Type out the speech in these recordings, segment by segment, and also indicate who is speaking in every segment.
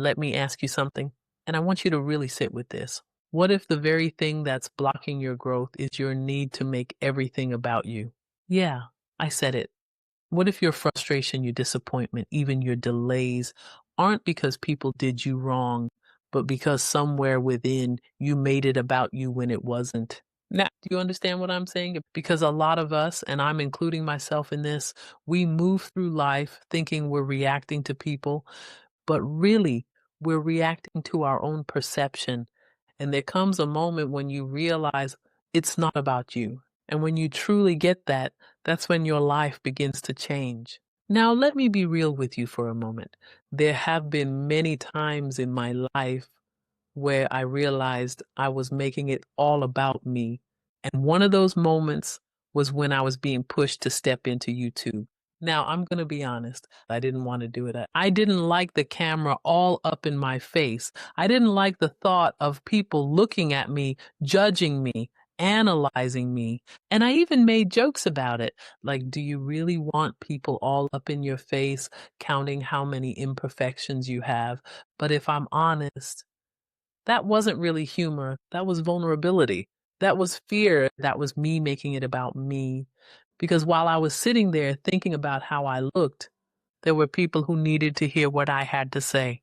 Speaker 1: Let me ask you something, and I want you to really sit with this. What if the very thing that's blocking your growth is your need to make everything about you? Yeah, I said it. What if your frustration, your disappointment, even your delays aren't because people did you wrong, but because somewhere within you made it about you when it wasn't? Now, do you understand what I'm saying? Because a lot of us, and I'm including myself in this, we move through life thinking we're reacting to people, but really we're reacting to our own perception. And there comes a moment when you realize it's not about you. And when you truly get that, that's when your life begins to change. Now, let me be real with you for a moment. There have been many times in my life where I realized I was making it all about me. And one of those moments was when I was being pushed to step into YouTube. Now, I'm going to be honest. I didn't want to do it. I didn't like the camera all up in my face. I didn't like the thought of people looking at me, judging me, analyzing me. And I even made jokes about it. Like, do you really want people all up in your face, counting how many imperfections you have? But if I'm honest, that wasn't really humor. That was vulnerability. That was fear. That was me making it about me. Because while I was sitting there thinking about how I looked, there were people who needed to hear what I had to say.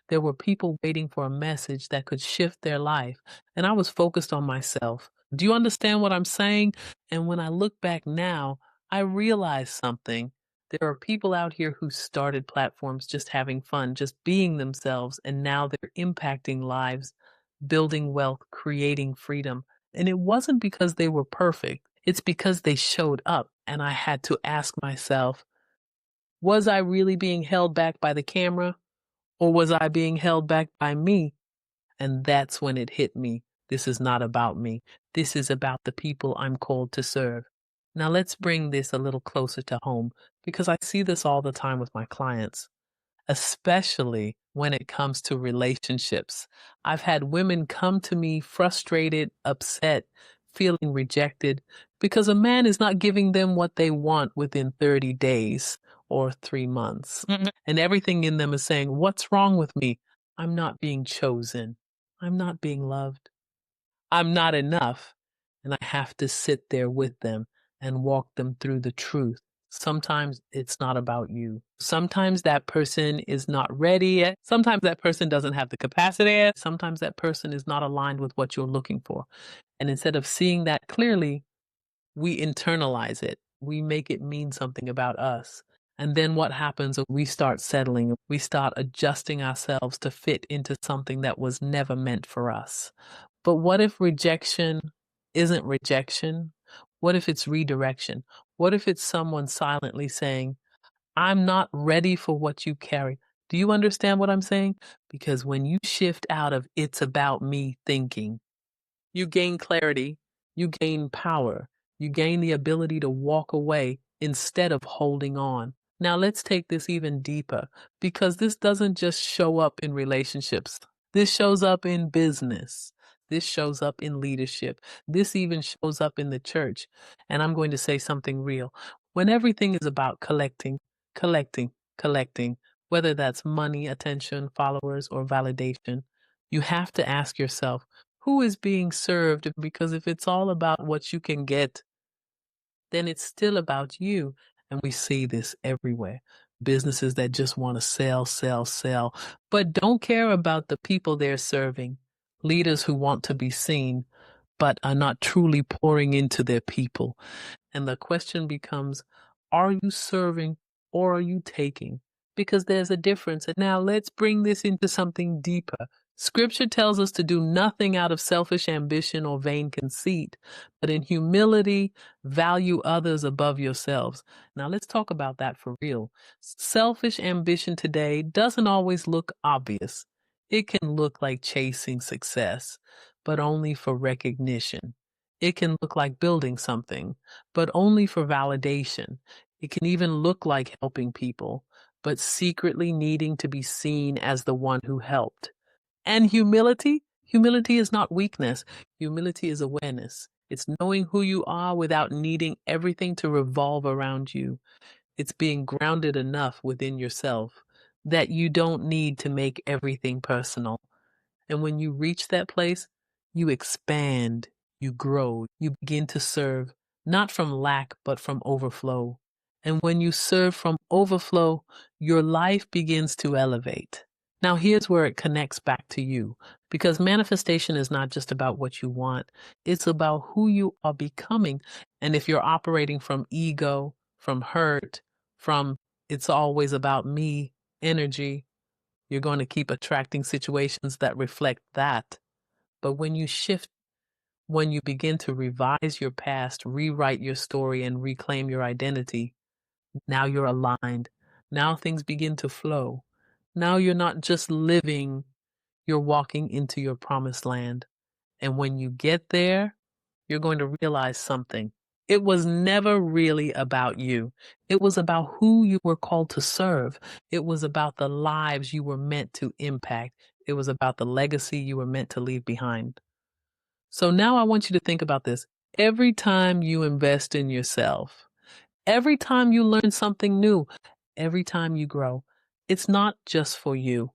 Speaker 1: There were people waiting for a message that could shift their life, and I was focused on myself. Do you understand what I'm saying? And when I look back now, I realize something. There are people out here who started platforms just having fun, just being themselves, and now they're impacting lives, building wealth, creating freedom. And it wasn't because they were perfect, it's because they showed up. And I had to ask myself, was I really being held back by the camera? Or was I being held back by me? And that's when it hit me. This is not about me. This is about the people I'm called to serve. Now let's bring this a little closer to home because I see this all the time with my clients, especially when it comes to relationships. I've had women come to me frustrated, upset, feeling rejected because a man is not giving them what they want within 30 days or 3 months. And everything in them is saying, what's wrong with me? I'm not being chosen. I'm not being loved. I'm not enough. And I have to sit there with them and walk them through the truth. Sometimes it's not about you. Sometimes that person is not ready yet. Sometimes that person doesn't have the capacity yet. Sometimes that person is not aligned with what you're looking for. And instead of seeing that clearly, we internalize it. We make it mean something about us. And then what happens? We start settling. We start adjusting ourselves to fit into something that was never meant for us. But what if rejection isn't rejection? What if it's redirection? What if it's someone silently saying, I'm not ready for what you carry? Do you understand what I'm saying? Because when you shift out of it's about me thinking, you gain clarity, you gain power, you gain the ability to walk away instead of holding on. Now let's take this even deeper because this doesn't just show up in relationships. This shows up in business. This shows up in leadership. This even shows up in the church. And I'm going to say something real. When everything is about collecting, collecting, collecting, whether that's money, attention, followers, or validation, you have to ask yourself, who is being served? Because if it's all about what you can get, then it's still about you. And we see this everywhere. Businesses that just want to sell, sell, sell, but don't care about the people they're serving. Leaders who want to be seen, but are not truly pouring into their people. And the question becomes, are you serving or are you taking? Because there's a difference. And now let's bring this into something deeper. Scripture tells us to do nothing out of selfish ambition or vain conceit, but in humility, value others above yourselves. Now let's talk about that for real. Selfish ambition today doesn't always look obvious. It can look like chasing success, but only for recognition. It can look like building something, but only for validation. It can even look like helping people, but secretly needing to be seen as the one who helped. And humility is not weakness. Humility is awareness. It's knowing who you are without needing everything to revolve around you. It's being grounded enough within yourself, that you don't need to make everything personal. And when you reach that place, you expand, you grow, you begin to serve, not from lack, but from overflow. And when you serve from overflow, your life begins to elevate. Now, here's where it connects back to you, because manifestation is not just about what you want, it's about who you are becoming. And if you're operating from ego, from hurt, from it's always about me energy, you're going to keep attracting situations that reflect that. But when you shift, when you begin to revise your past, rewrite your story, and reclaim your identity, now you're aligned. Now things begin to flow. Now you're not just living, you're walking into your promised land. And when you get there, you're going to realize something. It was never really about you. It was about who you were called to serve. It was about the lives you were meant to impact. It was about the legacy you were meant to leave behind. So now I want you to think about this. Every time you invest in yourself, every time you learn something new, every time you grow, it's not just for you.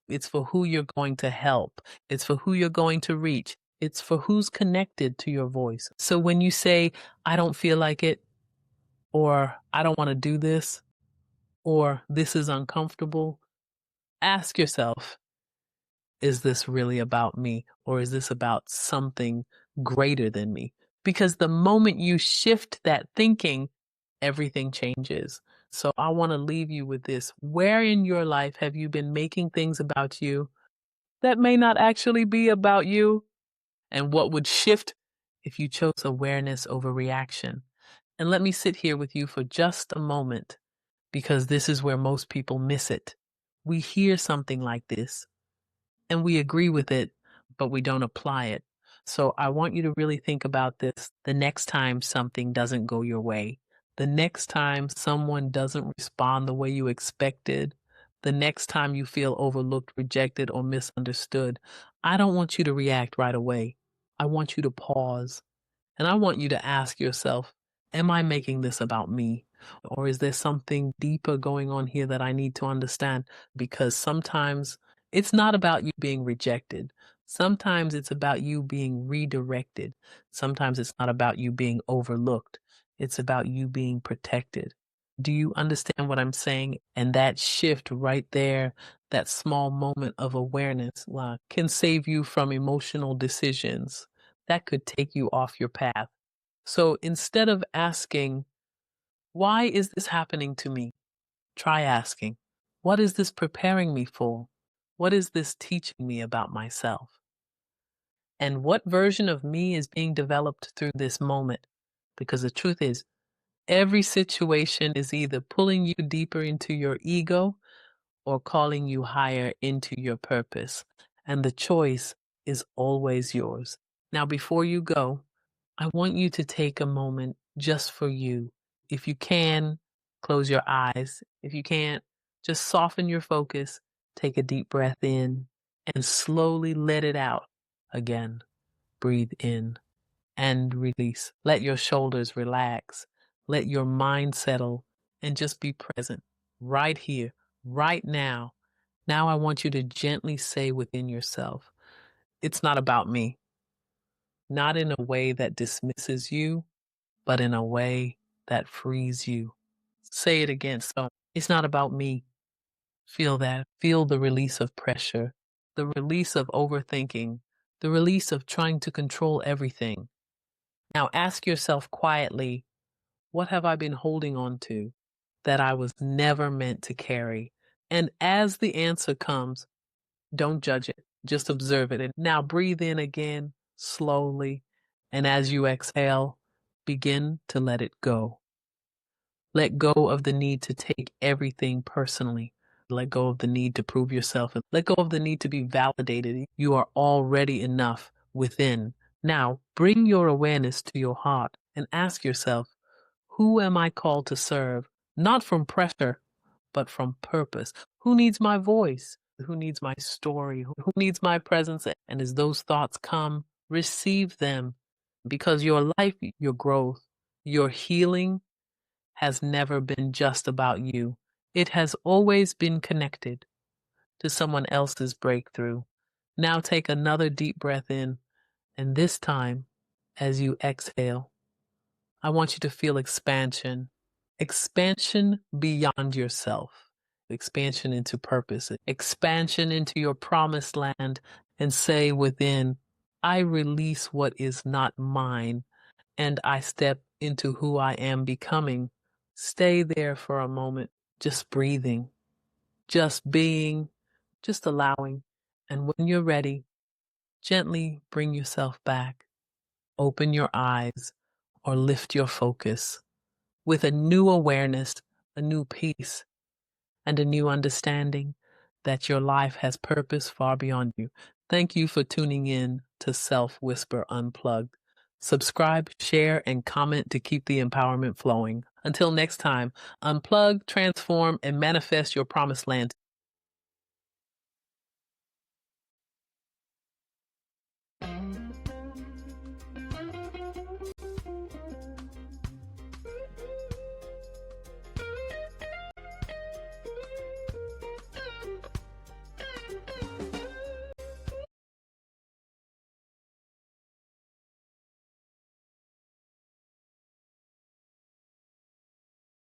Speaker 1: It's for who you're going to help. It's for who you're going to reach. It's for who's connected to your voice. So when you say, I don't feel like it, or I don't want to do this, or this is uncomfortable, ask yourself, is this really about me? Or is this about something greater than me? Because the moment you shift that thinking, everything changes. So I want to leave you with this. Where in your life have you been making things about you that may not actually be about you? And what would shift if you chose awareness over reaction? And let me sit here with you for just a moment, because this is where most people miss it. We hear something like this and we agree with it, but we don't apply it. So I want you to really think about this the next time something doesn't go your way, the next time someone doesn't respond the way you expected, the next time you feel overlooked, rejected, or misunderstood. I don't want you to react right away. I want you to pause, and I want you to ask yourself, am I making this about me? Or is there something deeper going on here that I need to understand? Because sometimes it's not about you being rejected. Sometimes it's about you being redirected. Sometimes it's not about you being overlooked. It's about you being protected. Do you understand what I'm saying? And that shift right there, that small moment of awareness, can save you from emotional decisions that could take you off your path. So instead of asking, why is this happening to me? Try asking, what is this preparing me for? What is this teaching me about myself? And what version of me is being developed through this moment? Because the truth is, every situation is either pulling you deeper into your ego or calling you higher into your purpose. And the choice is always yours. Now, before you go, I want you to take a moment just for you. If you can, close your eyes. If you can't, just soften your focus, take a deep breath in, and slowly let it out again. Breathe in and release. Let your shoulders relax. Let your mind settle and just be present right here, right now. Now I want you to gently say within yourself, it's not about me. Not in a way that dismisses you, but in a way that frees you. Say it again. So it's not about me. Feel that. Feel the release of pressure, the release of overthinking, the release of trying to control everything. Now ask yourself quietly, what have I been holding on to that I was never meant to carry? And as the answer comes, don't judge it, just observe it. And now breathe in again, slowly. And as you exhale, begin to let it go. Let go of the need to take everything personally. Let go of the need to prove yourself and let go of the need to be validated. You are already enough within. Now, bring your awareness to your heart and ask yourself, who am I called to serve? Not from pressure, but from purpose. Who needs my voice? Who needs my story? Who needs my presence? And as those thoughts come, receive them, because your life, your growth, your healing has never been just about you. It has always been connected to someone else's breakthrough. Now take another deep breath in, and this time, as you exhale, I want you to feel expansion. Expansion beyond yourself, expansion into purpose, expansion into your promised land, and say within, I release what is not mine and I step into who I am becoming. Stay there for a moment, just breathing, just being, just allowing. And when you're ready, gently bring yourself back. Open your eyes or lift your focus with a new awareness, a new peace, and a new understanding that your life has purpose far beyond you. Thank you for tuning in to Self Whisper Unplugged. Subscribe, share, and comment to keep the empowerment flowing. Until next time, unplug, transform, and manifest your promised land